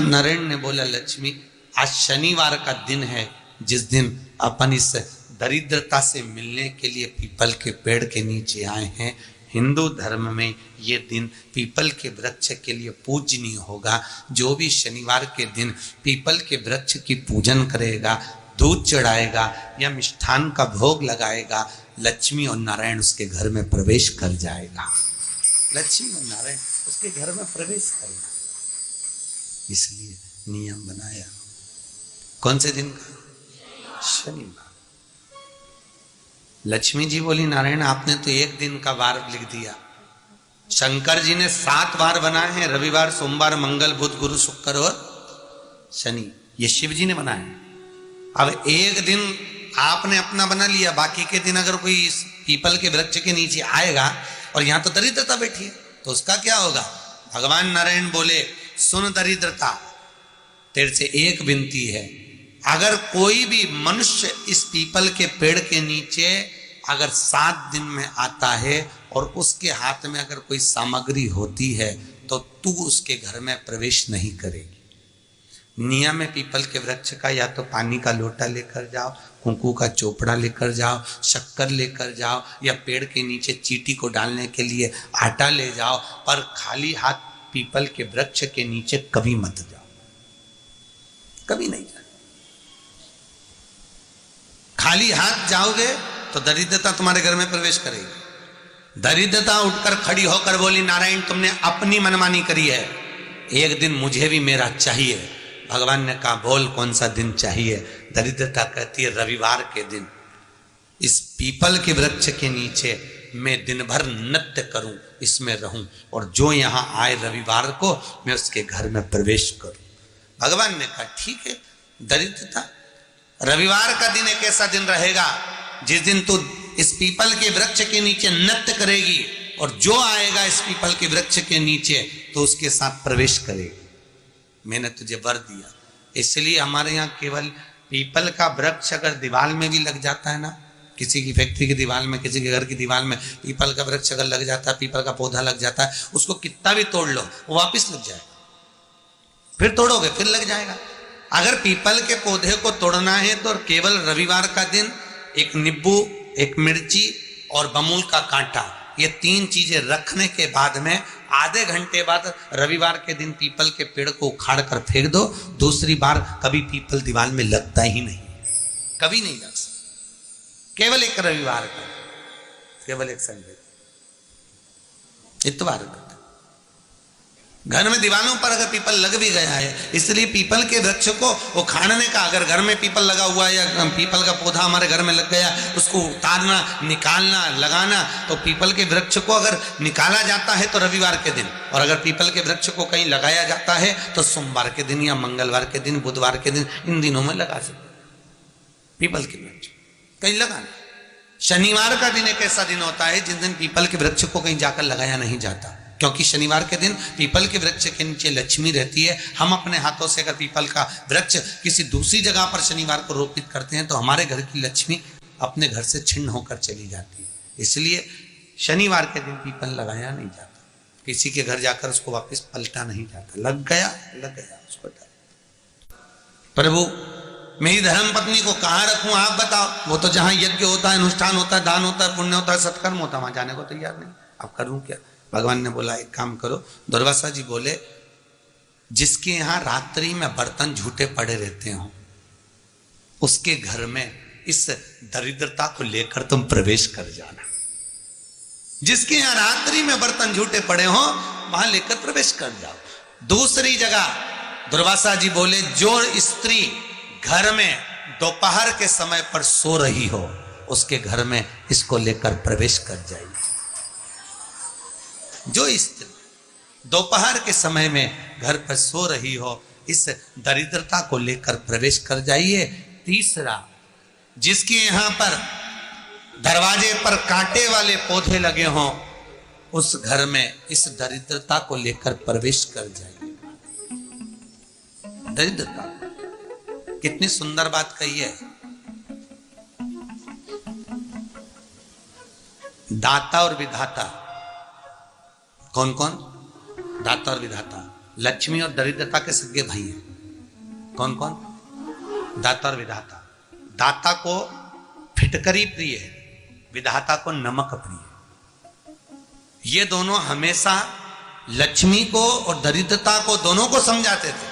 नारायण ने बोला, लक्ष्मी आज शनिवार का दिन है, जिस दिन अपन इस दरिद्रता से मिलने के लिए पीपल के पेड़ के नीचे आए हैं। हिंदू धर्म में ये दिन पीपल के वृक्ष के लिए पूजनीय होगा। जो भी शनिवार के दिन पीपल के वृक्ष की पूजन करेगा, दूध चढ़ाएगा या मिष्ठान का भोग लगाएगा, लक्ष्मी और नारायण उसके घर में प्रवेश कर जाएगा। लक्ष्मी और नारायण उसके घर में प्रवेश करेगा। इसलिए नियम बनाया। कौन से दिन का? शनिवार। लक्ष्मी जी बोली, नारायण आपने तो एक दिन का वार लिख दिया। शंकर जी ने 7 वार बनाए हैं, रविवार, सोमवार, मंगल, बुध, गुरु, शुक्र और शनि। ये शिव जी ने बनाए। अब एक दिन आपने अपना बना लिया, बाकी के दिन अगर कोई इस पीपल के वृक्ष के नीचे आएगा और यहां तो दरिद्रता बैठी है, तो उसका क्या होगा? भगवान नारायण बोले, सुन दरिद्रता, तेरे से एक विनती है, अगर कोई भी मनुष्य इस पीपल के पेड़ के नीचे अगर 7 दिन में आता है और उसके हाथ में अगर कोई सामग्री होती है तो तू उसके घर में प्रवेश नहीं करेगी। नियम में पीपल के वृक्ष का या तो पानी का लोटा लेकर जाओ, कुंकू का चोपड़ा लेकर जाओ, शक्कर लेकर जाओ, या पेड़ के नीचे चींटी को डालने के लिए आटा ले जाओ, पर खाली हाथ पीपल के वृक्ष के नीचे कभी मत जाओ, कभी नहीं जाओ। खाली हाथ जाओगे तो दरिद्रता तुम्हारे घर में प्रवेश करेगी। दरिद्रता उठकर खड़ी होकर बोली, नारायण तुमने अपनी मनमानी करी है, एक दिन मुझे भी मेरा चाहिए। भगवान ने कहा, बोल कौन सा दिन चाहिए? दरिद्रता कहती है, रविवार के दिन इस पीपल के वृक्ष के नीचे मैं दिन भर नृत्य करूं, इसमें रहूं, और जो यहां आए रविवार को मैं उसके घर में प्रवेश करूं। भगवान ने कहा, ठीक है। दरिद्रता, रविवार का दिन एक ऐसा दिन रहेगा जिस दिन तू इस पीपल के वृक्ष के नीचे नृत्य करेगी, और जो आएगा इस पीपल के वृक्ष के नीचे तो उसके साथ प्रवेश करेगी। मैंने तुझे वर दिया। इसलिए हमारे यहाँ केवल पीपल का वृक्ष अगर दीवार में भी लग जाता है ना, किसी की फैक्ट्री की दीवार में, किसी के घर की दीवार में पीपल का वृक्ष अगर लग जाता है, पीपल का पौधा लग जाता है, उसको कितना भी तोड़ लो वो वापिस लग जाएगा। फिर तोड़ोगे फिर लग जाएगा। अगर पीपल के पौधे को तोड़ना है तो केवल रविवार का दिन एक नींबू, एक मिर्ची और बमूल का कांटा, ये 3 चीजें रखने के बाद में आधे घंटे बाद रविवार के दिन पीपल के पेड़ को उखाड़ कर फेंक दो। दूसरी बार कभी पीपल दीवार में लगता ही नहीं, कभी नहीं लग सकता। केवल एक रविवार का, केवल एक संडे, इतवार का। घर में दीवारों पर अगर पीपल लग भी गया है, इसलिए पीपल के वृक्ष को उखाड़ने का, अगर घर में पीपल लगा हुआ है या पीपल का पौधा हमारे घर में लग गया, उसको उतारना, निकालना, लगाना, तो पीपल के वृक्ष को अगर निकाला जाता है तो रविवार के दिन, और अगर पीपल के वृक्ष को कहीं लगाया जाता है तो सोमवार के दिन या मंगलवार के दिन, बुधवार के दिन, इन दिनों में लगा सकते पीपल के वृक्ष कहीं लगाना। शनिवार का दिन एक ऐसा दिन होता है जिस दिन पीपल के वृक्ष को कहीं जाकर लगाया नहीं जाता, क्योंकि शनिवार के दिन पीपल के वृक्ष के नीचे लक्ष्मी रहती है। हम अपने हाथों से अगर पीपल का वृक्ष किसी दूसरी जगह पर शनिवार को रोपित करते हैं तो हमारे घर की लक्ष्मी अपने घर से छिन्न होकर चली जाती है। इसलिए शनिवार के दिन पीपल लगाया नहीं जाता, किसी के घर जाकर उसको वापस पलटा नहीं जाता। लग गया उसको। प्रभु मेरी धर्म पत्नी को कहाँ रखूं आप बताओ? वो तो जहां यज्ञ होता है, अनुष्ठान होता है, दान होता है, पुण्य होता है, सत्कर्म होता है, वहां जाने को तैयार नहीं। अब करूं क्या? भगवान ने बोला, एक काम करो। दुर्वासा जी बोले, जिसके यहां रात्रि में बर्तन झूठे पड़े रहते हो उसके घर में इस दरिद्रता को लेकर तुम प्रवेश कर जाना। जिसके यहां रात्रि में बर्तन झूठे पड़े हो वहां लेकर प्रवेश कर जाओ। दूसरी जगह दुर्वासा जी बोले, जो स्त्री घर में दोपहर के समय पर सो रही हो उसके घर में इसको लेकर प्रवेश कर जाइए। जो स्त्री दोपहर के समय में घर पर सो रही हो इस दरिद्रता को लेकर प्रवेश कर जाइए। तीसरा, जिसके यहां पर दरवाजे पर कांटे वाले पौधे लगे हों उस घर में इस दरिद्रता को लेकर प्रवेश कर जाइए। दरिद्रता, कितनी सुंदर बात कही है। दाता और विधाता, कौन कौन? दाता और विधाता। लक्ष्मी और दरिद्रता के सगे भाई हैं। कौन कौन? दाता और विधाता। दाता को फिटकरी प्रिय है, विधाता को नमक प्रिय है। ये दोनों हमेशा लक्ष्मी को और दरिद्रता को दोनों को समझाते थे,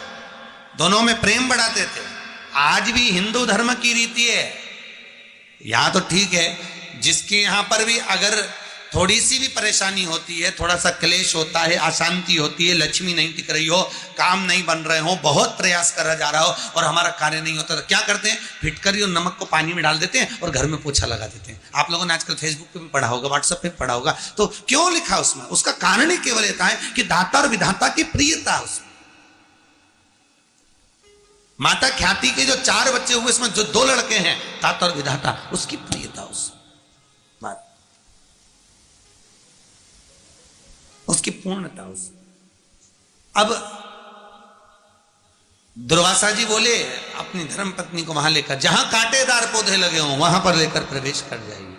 दोनों में प्रेम बढ़ाते थे। आज भी हिंदू धर्म की रीति है, यहां तो ठीक है, जिसके यहां पर भी अगर थोड़ी सी भी परेशानी होती है, थोड़ा सा क्लेश होता है, अशांति होती है, लक्ष्मी नहीं टिक रही हो, काम नहीं बन रहे हो, बहुत प्रयास करा जा रहा हो और हमारा कार्य नहीं होता, तो क्या करते हैं? फिटकरी और नमक को पानी में डाल देते हैं और घर में पोछा लगा देते हैं। आप लोगों ने आजकल फेसबुक पे भी पढ़ा होगा, व्हाट्सएप पे भी पढ़ा होगा। तो क्यों लिखा उसमें? उसका कारण ही केवल ये है कि दाता और विधाता की प्रियता उसमें। माता ख्याति के जो 4 बच्चे हुए, इसमें जो 2 लड़के हैं, दाता और विधाता, उसकी प्रियता उसकी पूर्णता उस। अब दुर्वासा जी बोले अपनी धर्म पत्नी को वहां लेकर, जहां कांटेदार पौधे लगे हों वहां पर लेकर प्रवेश कर जाइए।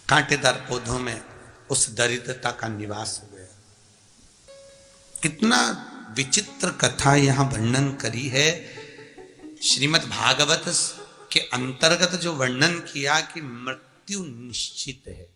कांटेदार पौधों में उस दरिद्रता का निवास हो गया। कितना विचित्र कथा यहां वर्णन करी है। श्रीमद् भागवत के अंतर्गत जो वर्णन किया कि मृत्यु निश्चित है,